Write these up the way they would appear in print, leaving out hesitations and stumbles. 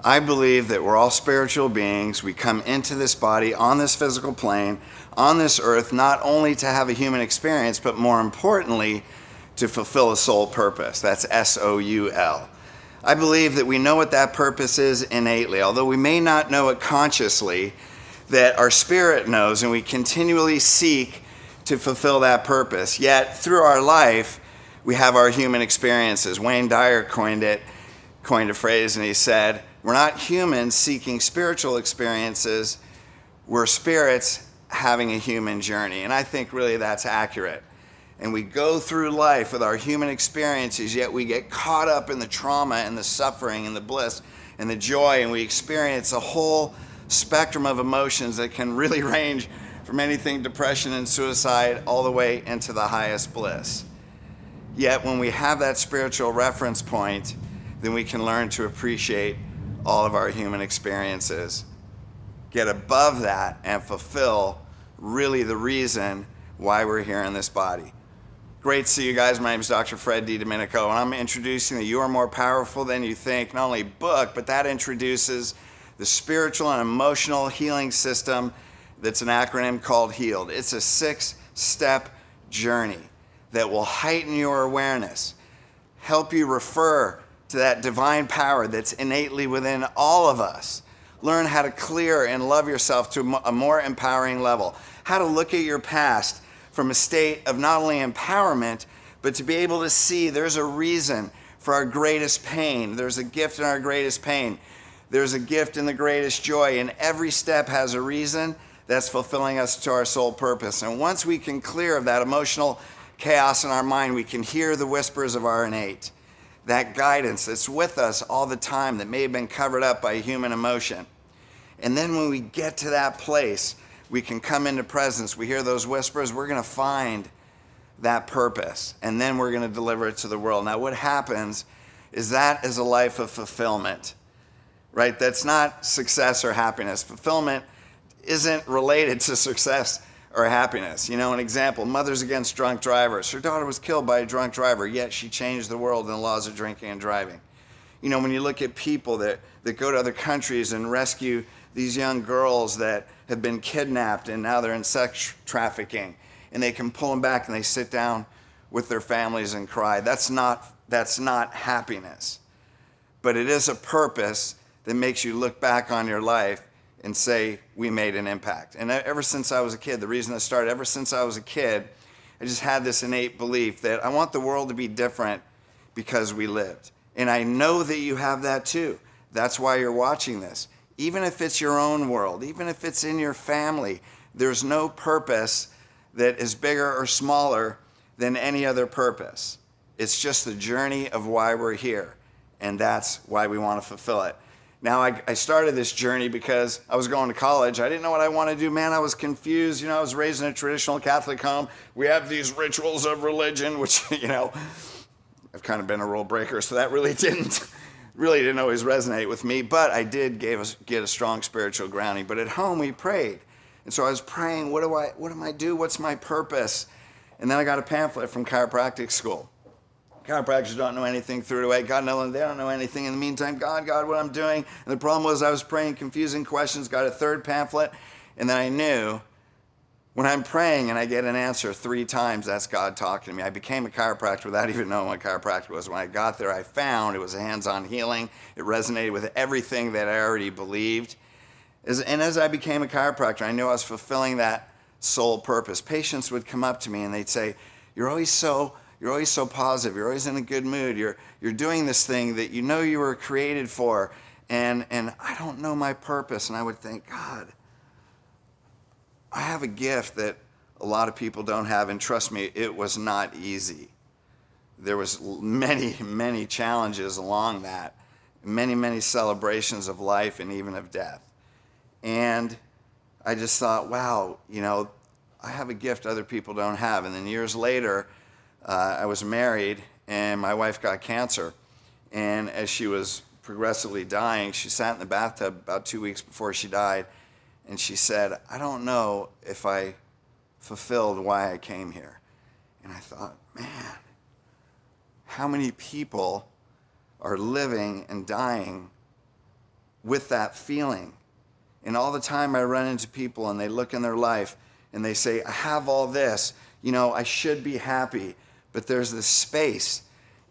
I believe that we're all spiritual beings. We come into this body on this physical plane, on this earth, not only to have a human experience, but more importantly, to fulfill a soul purpose. That's S-O-U-L. I believe that we know what that purpose is innately, although we may not know it consciously, that our spirit knows, and we continually seek to fulfill that purpose. Yet, through our life, we have our human experiences. Wayne Dyer coined a phrase, and he said, we're not humans seeking spiritual experiences, we're spirits having a human journey. And I think really that's accurate. And we go through life with our human experiences, yet we get caught up in the trauma and the suffering and the bliss and the joy, and we experience a whole spectrum of emotions that can really range from anything depression and suicide all the way into the highest bliss. Yet when we have that spiritual reference point, then we can learn to appreciate all of our human experiences, get above that, and fulfill really the reason why we're here in this body. Great to see you guys. My name is Dr. Fred DiDomenico, and I'm introducing the You Are More Powerful Than You Think, not only book, but that introduces the spiritual and emotional healing system that's an acronym called HEALED. It's a 6-step journey that will heighten your awareness, help you refer to that divine power that's innately within all of us. Learn how to clear and love yourself to a more empowering level. How to look at your past from a state of not only empowerment, but to be able to see there's a reason for our greatest pain. There's a gift in our greatest pain. There's a gift in the greatest joy. And every step has a reason that's fulfilling us to our soul purpose. And once we can clear of that emotional chaos in our mind, we can hear the whispers of our innate. That guidance that's with us all the time that may have been covered up by human emotion. And then when we get to that place, we can come into presence. We hear those whispers. We're going to find that purpose, and then we're going to deliver it to the world. Now, what happens is that is a life of fulfillment, right? That's not success or happiness. Fulfillment isn't related to success or happiness. You know, an example, Mothers Against Drunk Drivers. Her daughter was killed by a drunk driver, yet she changed the world in the laws of drinking and driving. You know, when you look at people that go to other countries and rescue these young girls that have been kidnapped and now they're in sex trafficking, and they can pull them back and they sit down with their families and cry. That's not happiness. But it is a purpose that makes you look back on your life and say, we made an impact. And ever since I was a kid, the reason I started, ever since I was a kid, I just had this innate belief that I want the world to be different because we lived. And I know that you have that too. That's why you're watching this. Even if it's your own world, even if it's in your family, there's no purpose that is bigger or smaller than any other purpose. It's just the journey of why we're here. And that's why we want to fulfill it. Now, I started this journey because I was going to college. I didn't know what I wanted to do. Man, I was confused. You know, I was raised in a traditional Catholic home. We have these rituals of religion, which, you know, I've kind of been a rule breaker, so that really didn't always resonate with me. But I did get a strong spiritual grounding. But at home, we prayed. And so I was praying, what do I do? What's my purpose? And then I got a pamphlet from chiropractic school. Chiropractors don't know anything through the way. God knows they don't know anything. In the meantime, God, what I'm doing. And the problem was I was praying confusing questions, got a third pamphlet, and then I knew when I'm praying and I get an answer 3 times, that's God talking to me. I became a chiropractor without even knowing what chiropractic was. When I got there, I found it was a hands-on healing. It resonated with everything that I already believed. And as I became a chiropractor, I knew I was fulfilling that soul purpose. Patients would come up to me and they'd say, you're always so positive. You're always in a good mood. You're doing this thing that you know you were created for, and I don't know my purpose. And I would think, God, I have a gift that a lot of people don't have, and trust me, it was not easy. There was many, many challenges along that, many, many celebrations of life and even of death. And I just thought, wow, you know, I have a gift other people don't have. And then years later, I was married, and my wife got cancer. And as she was progressively dying, she sat in the bathtub about 2 weeks before she died, and she said, I don't know if I fulfilled why I came here. And I thought, man, how many people are living and dying with that feeling. And all the time I run into people and they look in their life and they say, I have all this, I should be happy, but there's this space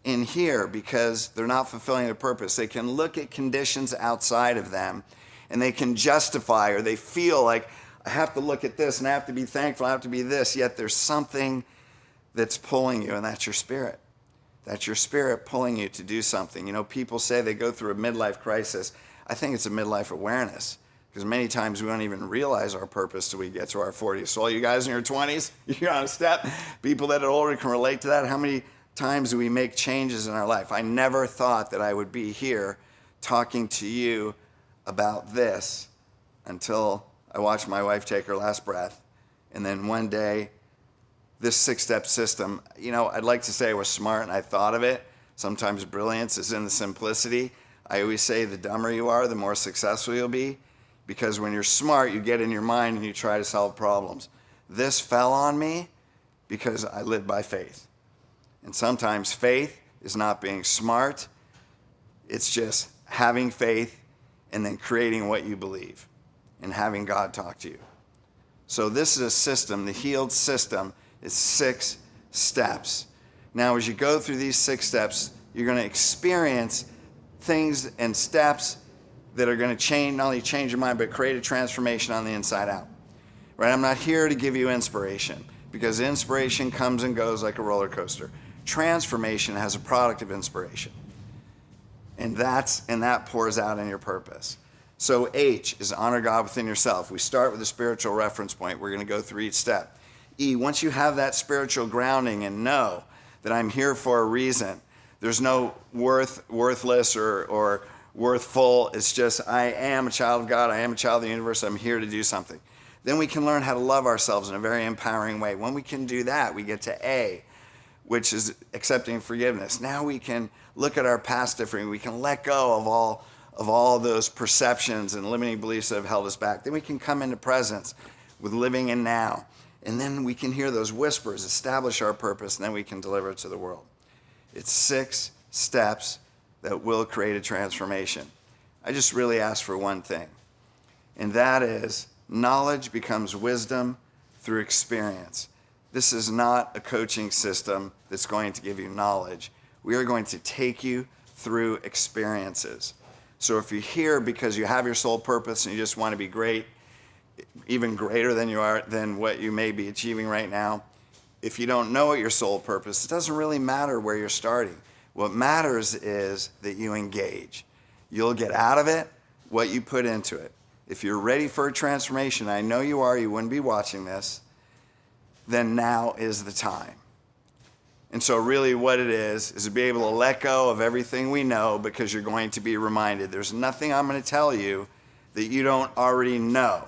in here because they're not fulfilling their purpose. They can look at conditions outside of them and they can justify, or they feel like, I have to look at this and I have to be thankful, I have to be this, yet there's something that's pulling you, and that's your spirit. That's your spirit pulling you to do something. People say they go through a midlife crisis. I think it's a midlife awareness, because many times we don't even realize our purpose till we get to our 40s. So all you guys in your 20s, you're on a step. People that are older can relate to that. How many times do we make changes in our life? I never thought that I would be here talking to you about this until I watched my wife take her last breath. And then one day, this 6-step system, I'd like to say I was smart and I thought of it. Sometimes brilliance is in the simplicity. I always say the dumber you are, the more successful you'll be. Because when you're smart, you get in your mind and you try to solve problems. This fell on me because I live by faith. And sometimes faith is not being smart. It's just having faith and then creating what you believe and having God talk to you. So this is a system. The healed system is 6 steps. Now, as you go through these 6 steps, you're going to experience things and steps that are going to not only change your mind, but create a transformation on the inside out. Right? I'm not here to give you inspiration, because inspiration comes and goes like a roller coaster. Transformation has a product of inspiration. And that pours out in your purpose. So H is honor God within yourself. We start with a spiritual reference point. We're going to go through each step. E, once you have that spiritual grounding and know that I'm here for a reason, there's no worthless or worthful. It's just, I am a child of God. I am a child of the universe. I'm here to do something. Then we can learn how to love ourselves in a very empowering way. When we can do that, we get to A, which is accepting forgiveness. Now we can look at our past differently. We can let go of all those perceptions and limiting beliefs that have held us back. Then we can come into presence with living in now. And then we can hear those whispers, establish our purpose, and then we can deliver it to the world. It's 6 steps that will create a transformation. I just really ask for one thing, and that is knowledge becomes wisdom through experience. This is not a coaching system that's going to give you knowledge. We are going to take you through experiences. So if you're here because you have your soul purpose and you just want to be great, even greater than what you may be achieving right now, if you don't know your soul purpose, it doesn't really matter where you're starting. What matters is that you engage. You'll get out of it what you put into it. If you're ready for a transformation, I know you are, you wouldn't be watching this, then now is the time. And so really what it is to be able to let go of everything we know, because you're going to be reminded. There's nothing I'm going to tell you that you don't already know,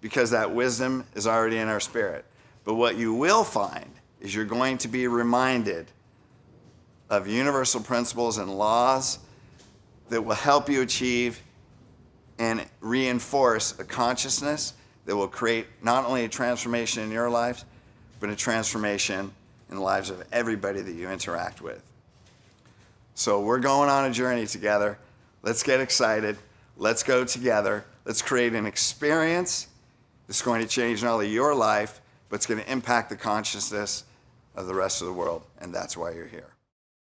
because that wisdom is already in our spirit. But what you will find is you're going to be reminded of universal principles and laws that will help you achieve and reinforce a consciousness that will create not only a transformation in your life, but a transformation in the lives of everybody that you interact with. So we're going on a journey together. Let's get excited. Let's go together. Let's create an experience that's going to change not only your life, but it's going to impact the consciousness of the rest of the world. And that's why you're here.